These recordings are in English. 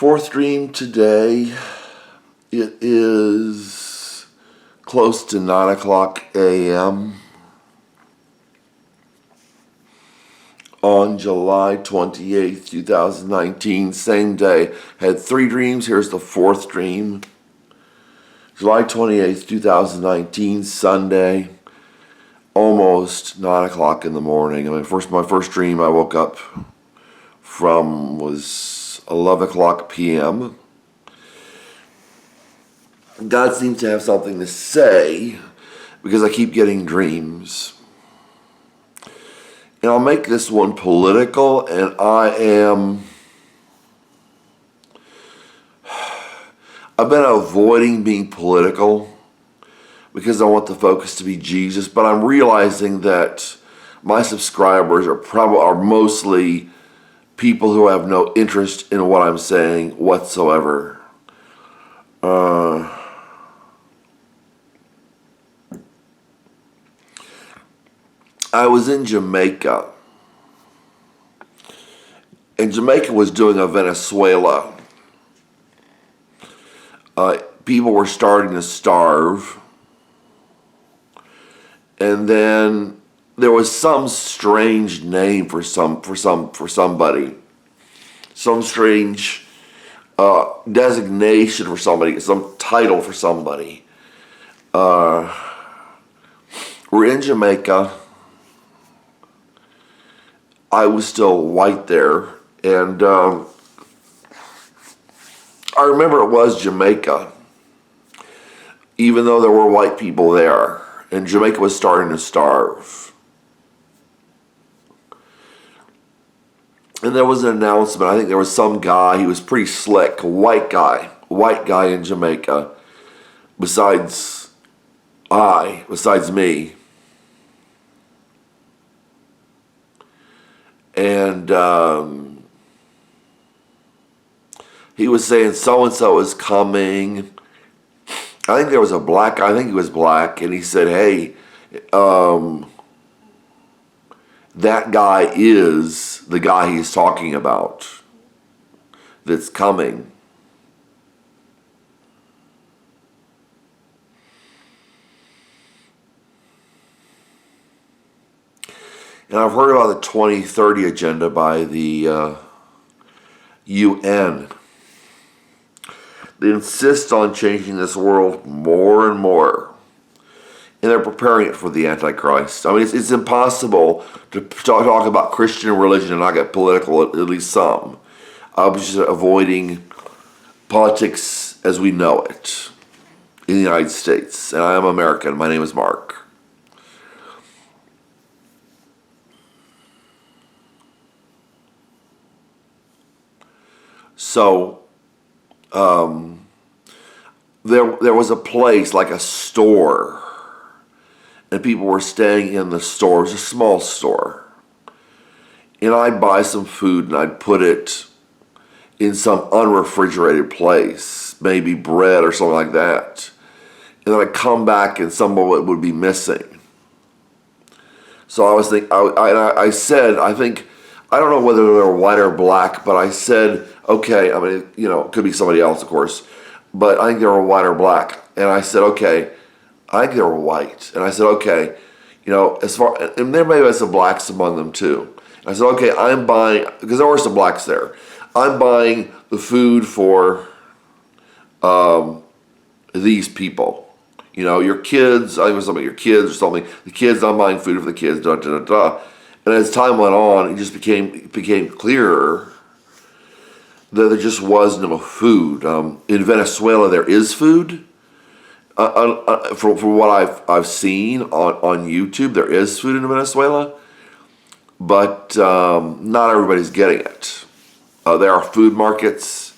Fourth dream today, it is close to 9 o'clock a.m. on July 28th, 2019, same day. Had 3 dreams, here's the 4th dream. July 28th, 2019, Sunday, almost 9 o'clock in the morning. My first dream I woke up from was 11 o'clock p.m. God seems to have something to say because I keep getting dreams. And I'll make this one political, and I've been avoiding being political because I want the focus to be Jesus, but I'm realizing that my subscribers are mostly people who have no interest in what I'm saying whatsoever. I was in Jamaica, and Jamaica was doing a Venezuela. People were starting to starve, and then there was some strange name for somebody, some strange designation for somebody, some title for somebody. We're in Jamaica. I was still white there, and I remember it was Jamaica, even though there were white people there, and Jamaica was starting to starve. And there was an announcement. I think there was some guy, he was pretty slick, a white guy in Jamaica, besides me. And he was saying so-and-so is coming. I think there was a black guy, I think he was black, and he said, hey, that guy is the guy he's talking about that's coming. And I've heard about the 2030 agenda by the UN. They insist on changing this world more and more. And they're preparing it for the Antichrist. I mean, it's impossible to talk about Christian religion and not get political, at least some. I was just avoiding politics as we know it in the United States. And I am American. My name is Mark. So, there was a place, like a store, and people were staying in the store. It was a small store. And I'd buy some food and I'd put it in some unrefrigerated place, maybe bread or something like that. And then I'd come back and some of it would be missing. So I was thinking, I said, I don't know whether they were white or black, but I said, okay, I mean, it could be somebody else, of course, but I think they were white or black. And I said, okay, I think they were white. And I said, okay, and there may be some blacks among them too. And I said, okay, I'm buying, because there were some blacks there, I'm buying the food for these people. Your kids, I think it was something, your kids or something, the kids, I'm buying food for the kids, da, da, da, da. And as time went on, it just became clearer that there just was no food. In Venezuela, there is food. From what I've seen on YouTube, there is food in Venezuela, but not everybody's getting it. There are food markets.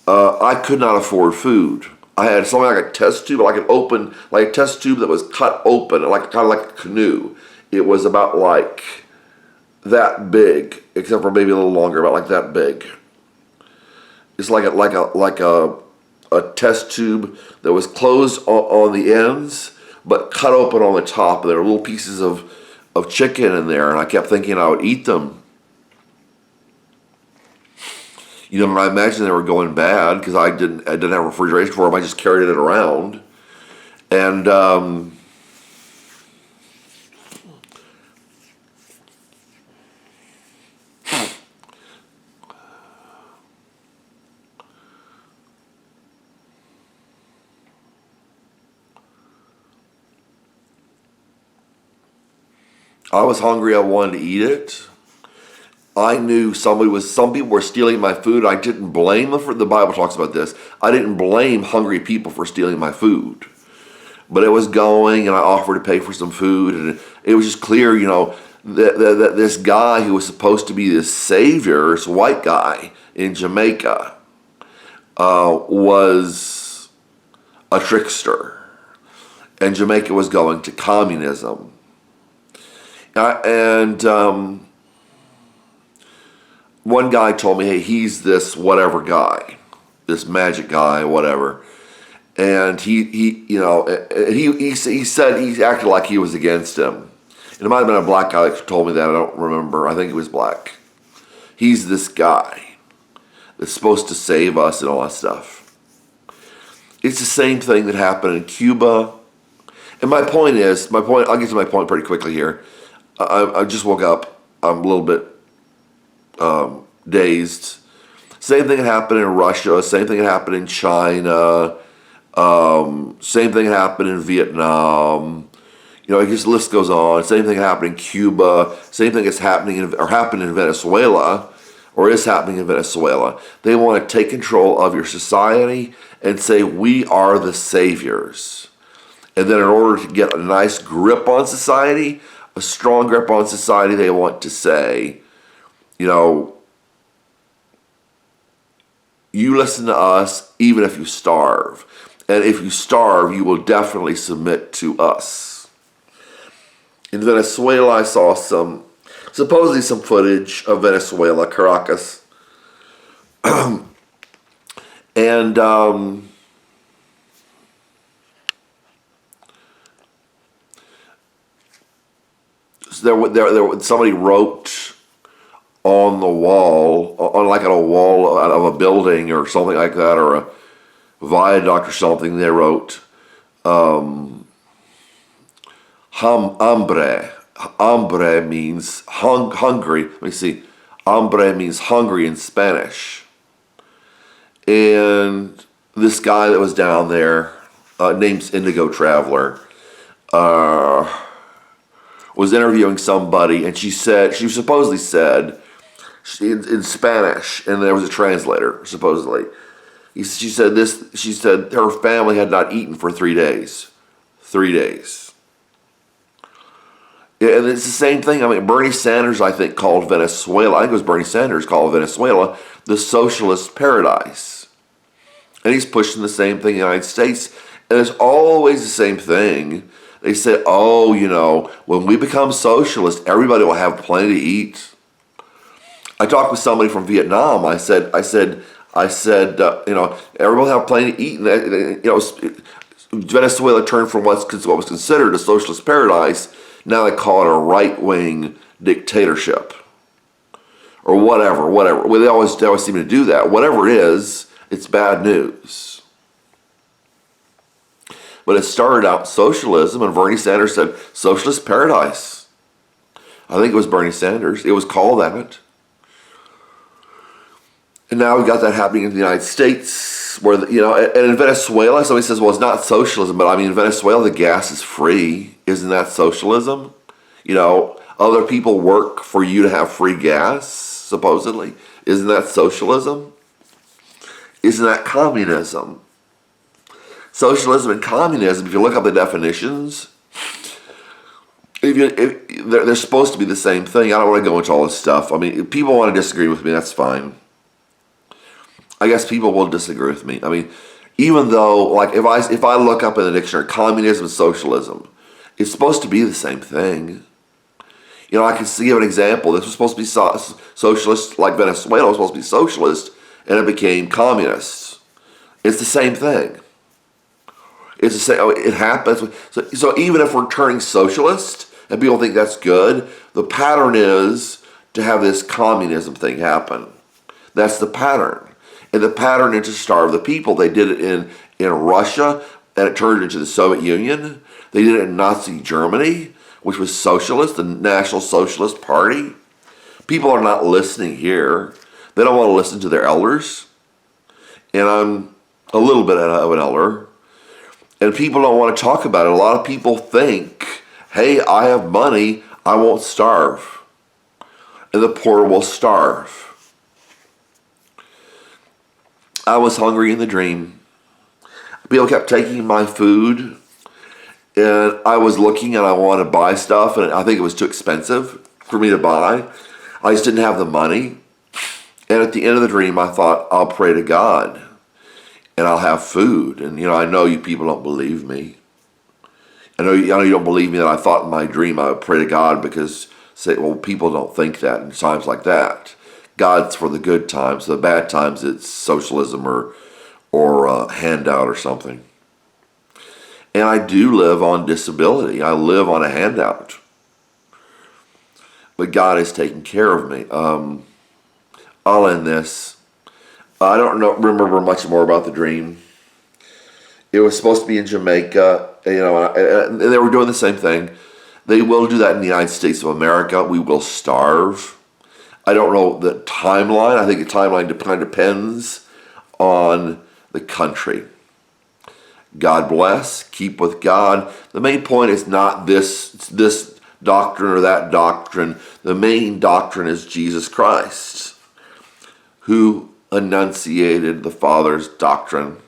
I could not afford food. I had something like a test tube, like a test tube that was cut open, kind of like a canoe. It was about like that big, except for maybe a little longer, about like that big. It's like a test tube that was closed on the ends, but cut open on the top. And there were little pieces of chicken in there, and I kept thinking I would eat them. You know, and I imagine they were going bad because I didn't have a refrigeration for them. I just carried it around. And I was hungry. I wanted to eat it. I knew some people were stealing my food. I didn't blame them for, the Bible talks about this. I didn't blame hungry people for stealing my food. But it was going, and I offered to pay for some food, and it was just clear, that this guy who was supposed to be this savior, this white guy in Jamaica, was a trickster. And Jamaica was going to communism. One guy told me, hey, he's this whatever guy, this magic guy, whatever. And he said he acted like he was against him. And it might have been a black guy that told me that. I don't remember. I think he was black. He's this guy that's supposed to save us and all that stuff. It's the same thing that happened in Cuba. And I'll get to my point pretty quickly here. I just woke up. I'm a little bit dazed. Same thing happened in Russia. Same thing happened in China. Same thing happened in Vietnam. It just list goes on. Same thing happened in Cuba. Same thing is happened in Venezuela, or is happening in Venezuela. They want to take control of your society and say we are the saviors. And then in order to get a nice grip on society, a strong grip on society, they want to say, you listen to us even if you starve. And if you starve, you will definitely submit to us. In Venezuela, I saw supposedly some footage of Venezuela, Caracas. And somebody wrote on the wall, on a wall of a building or something like that, or a viaduct or something. They wrote, hambre. Hambre means hungry. Let me see. Hambre means hungry in Spanish. And this guy that was down there, name's Indigo Traveler, was interviewing somebody, and she supposedly said, in Spanish, and there was a translator, supposedly. She said her family had not eaten for 3 days. 3 days. Yeah, and it's the same thing. I mean, Bernie Sanders, I think, called Venezuela, I think it was Bernie Sanders called Venezuela the socialist paradise. And he's pushing the same thing in the United States. And it's always the same thing. They say, when we become socialist, everybody will have plenty to eat. I talked with somebody from Vietnam. I said, everybody will have plenty to eat. And, Venezuela turned from what was considered a socialist paradise. Now they call it a right-wing dictatorship. Or whatever. Well, they always seem to do that. Whatever it is, it's bad news. But it started out socialism, and Bernie Sanders said, socialist paradise. I think it was Bernie Sanders. It was called that. And now we've got that happening in the United States, where, and in Venezuela, somebody says, well, it's not socialism, but I mean, in Venezuela, the gas is free. Isn't that socialism? Other people work for you to have free gas, supposedly. Isn't that socialism? Isn't that communism? Socialism and communism, if you look up the definitions, they're supposed to be the same thing. I don't want to go into all this stuff. I mean, if people want to disagree with me, that's fine. I guess people will disagree with me. I mean, even though, if I look up in the dictionary, communism and socialism, it's supposed to be the same thing. I can give an example. This was supposed to be socialist, like Venezuela was supposed to be socialist, and it became communist. It's the same thing. It's the same. It happens. So even if we're turning socialist and people think that's good, the pattern is to have this communism thing happen. That's the pattern. And the pattern is to starve the people. They did it in Russia, and it turned into the Soviet Union. They did it in Nazi Germany, which was socialist, the National Socialist Party. People are not listening here. They don't want to listen to their elders. And I'm a little bit of an elder. And people don't want to talk about it. A lot of people think, hey, I have money, I won't starve. And the poor will starve. I was hungry in the dream. People kept taking my food. And I was looking and I wanted to buy stuff. And I think it was too expensive for me to buy. I just didn't have the money. And at the end of the dream, I thought, I'll pray to God. And I'll have food. And, I know you people don't believe me. I know you don't believe me that I thought in my dream I would pray to God because, people don't think that in times like that. God's for the good times. The bad times, it's socialism or a handout or something. And I do live on disability. I live on a handout. But God is taking care of me. I'll end this. I don't remember much more about the dream. It was supposed to be in Jamaica, and they were doing the same thing. They will do that in the United States of America. We will starve. I don't know the timeline. I think the timeline kind of depends on the country. God bless. Keep with God. The main point is not this doctrine or that doctrine. The main doctrine is Jesus Christ, who enunciated the Father's doctrine